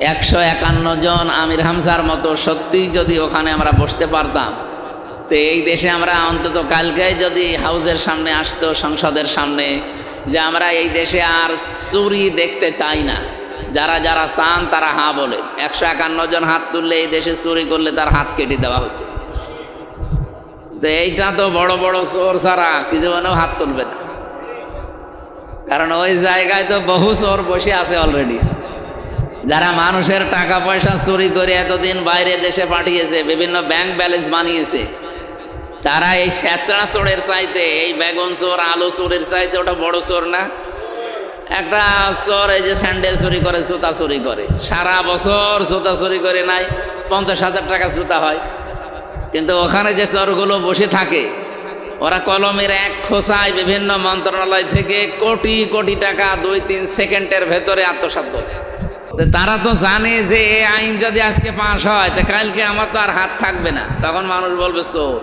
151 জন আমির হামজার মতো সত্যি যদি ওখানে আমরা বসতে পারতাম, তো এই দেশে আমরা অন্তত কালকে যদি হাউজের সামনে আসতো, সংসদের সামনে, যে আমরা এই দেশে আর চুরি দেখতে চাই না, যারা যারা চান তারা হা বলে। 151 জন হাত তুললে এই দেশে চুরি করলে তার হাত কেটে দেওয়া হতো। তো এইটা তো বড় বড় চোর ছাড়া কি জীবনেও হাত তুলবে না, কারণ ওই জায়গায় তো বহু চোর বসে আছে অলরেডি, যারা মানুষের টাকা পয়সা চুরি করে এতদিন বাইরে দেশে পাঠিয়েছে, বিভিন্ন ব্যাংক ব্যালেন্স বানিয়েছে। তারা এই শেষরা চোরের চাইতে, এই বেগুন চোর আলু চোরের চাইতে ওটা বড় চোর না? একটা চোর এই যে স্যান্ডেল চুরি করে, জুতা চুরি করে, সারা বছর জুতা চুরি করে নাই, 50,000 টাকা জুতা হয়। কিন্তু ওখানে যে চোরগুলো বসে থাকে, ওরা কলমের এক খোসায় বিভিন্ন মন্ত্রণালয় থেকে কোটি কোটি টাকা 2-3 সেকেন্ডের ভেতরে আত্মসাৎ করে। তারা তো জানে যে এই আইন যদি আজকে পাশ হয়, তো কালকে আমার তো আর হাত থাকবে না, তখন মানুষ বলবে চোর।